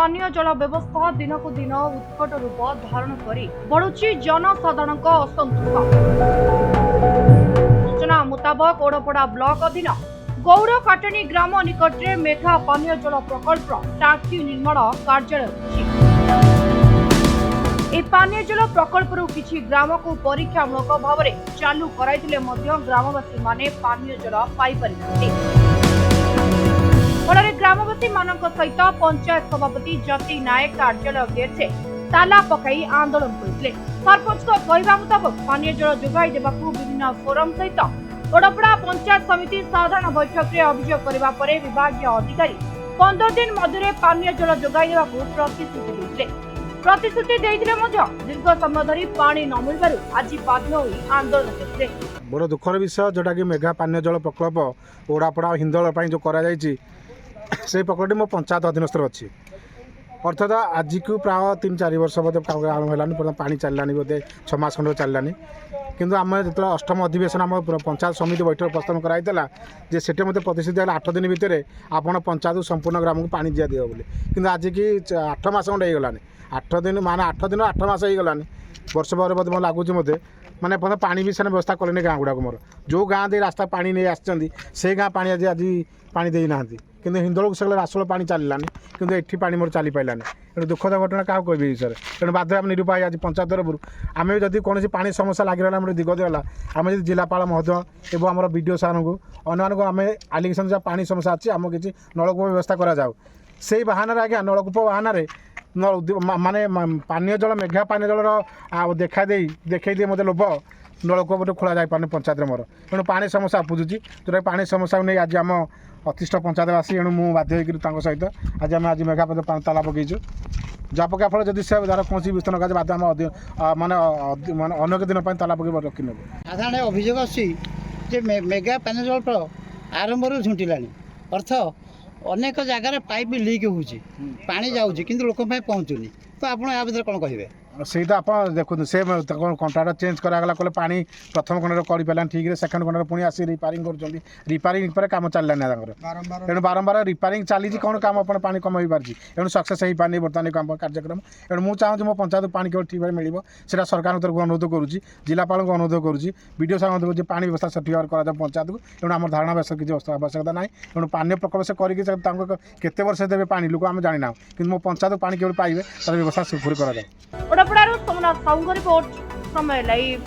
पानीय जल व्यवस्था दिनक दिन उत्कट रूप धारण कर बढ़ुची जनसाधारण असंतोष। सूचना मुताबक ओडपड़ा ब्लॉक अधीन गौरकाटनी ग्राम निकट में मेघा पानीय जल प्रकल्प टांकी निर्माण कार्यालय ए पानीय जल प्रकल्प किछि ग्राम को परीक्षामूलक भाव में चालू कराइथिले मध्य ग्रामवासी माने पानीय जल पाई परिथिले। फल ग्रामवासी मानक सहित पंचायत सभापति ज्योति नायक कार्यालय गेट से ताला पकाई आंदोलन करथिले। सरपंच को कहवा मुताबक पानीय जल जोगाई देबाकू विभिन्न फोरम सहित ओडपड़ा पंचायत समिति साधारण बैठक में अभियोग करबा परे विभागीय अधिकारी 15 दिन मध्य पानीय जल जोगाई देबाकू प्रतिश्रुति देथिले। प्रतिश्रुति देइथिले मध्य दीर्घ समय धरी पानी न मिलबारु आज बाध्य होई आंदोलन करथिले। बड़ दुखर विषय जोटा कि मेघा पानीय जल प्रकल्प ओडापड़ा हिंदोल जो करा जायछि से प्रकल्प मो पंचायत अधीनस्थ अच्छी अर्थात आज को प्राय 3-4 वर्ष बोधे आरंभ है पानी चललानी बोधे 6 मास खंड चललानी किंतु आम जो अष्टम अधिवेशन आम पंचायत समिति बैठक प्रस्ताव कराइला जे सेटे मते प्रतिश्रुति 8 दिन भितर आपण पंचायत संपूर्ण ग्राम को पानी दिया दियो बोली किंतु आज की 8 मास खंड होगलानी 8 दिन माने 8 दिन 8 मास होगलानी वर्ष पर बोधे मैं लगुच मते माने पानी भी सेने व्यवस्था कले गाँ गुड़ाक मोर जो गाँ दे रास्ता पानी नहीं आसछंदी से गाँ पानी आज आज पानी देई नाहंती किंतु हिंदोल से रासोल पानी चलानी किंतु एठी पानी मोर चली पाइलानी एणु दुखद घटना क्या कहबी सर तेणु बाध्य आम निरूपाय आज पंचायत तरफ आम जदि कौन पानी समस्या लगी रहा दिग दिगला आम जब जिलापाल महोदय एवं आम विडीओ सार को अन्य आम आलिगेसन जहाँ पानी समस्या अच्छी आम किसी नलकूप व्यवस्था कराऊ से बहाना आज्ञा नलकूप बहाना माने पानीय जल मेघा पानीय जल देखा दिए मत लोभ नलकूप खोल जाए पानी पंचायत मोर तेणु पानी समस्या उपुजुची जोटा पानी समस्या नहीं आज आम अतिष्ठ पंचायतवासी एणु मु बाध्य होकर सहित आज आम आज मेघा ताला पकईचु जहाँ पका फल जदि से जान कौन विस्तार न बाध्य आम माने अनेक दिन ताला पकड़ रखी नेब साधारण अभियोग अच्छी मेघा पानी जल आरंभ झुंटिला अर्थ अनेक जगार पाइप लीक होची पानी जाऊँगी किंतु लोक पहुँचुनी तो आप कौन कहे से तो आप देखते से कंट्राक्टर चेंज करागला कले पानी प्रथम खंड कर पारा ठीक सेकेंड खंड पुणी आसी रिपेयरिंग कर रिपेयरिंग पर काम चलना तेणु बारंबार रिपेयरिंग चली कौन काम आप पानी कम हो पार्टी तेणु सक्सेस हो पारे बर्तमान काम कार्यक्रम तेणु मुझे चाहूँ मो पंचायत पानी केवल ठीक भाव मिले से सरकार तरफ अनुरोध करुँची जिलापाल को अनुरोध करुँची विडीओ साहब अनुरोध पानी व्यवस्था सठिक भाव कर पंचायत को तेणु आम धारणा व्यवस्था किसी आवश्यकता ना तेणु पानी प्रकल्प से करते वर्ष देवे पानी लोक आम जाना कि मो पंचायत पानी केवल पाइबे तार व्यवस्था सुखुरी कर रिपोर्ट समय लाइव।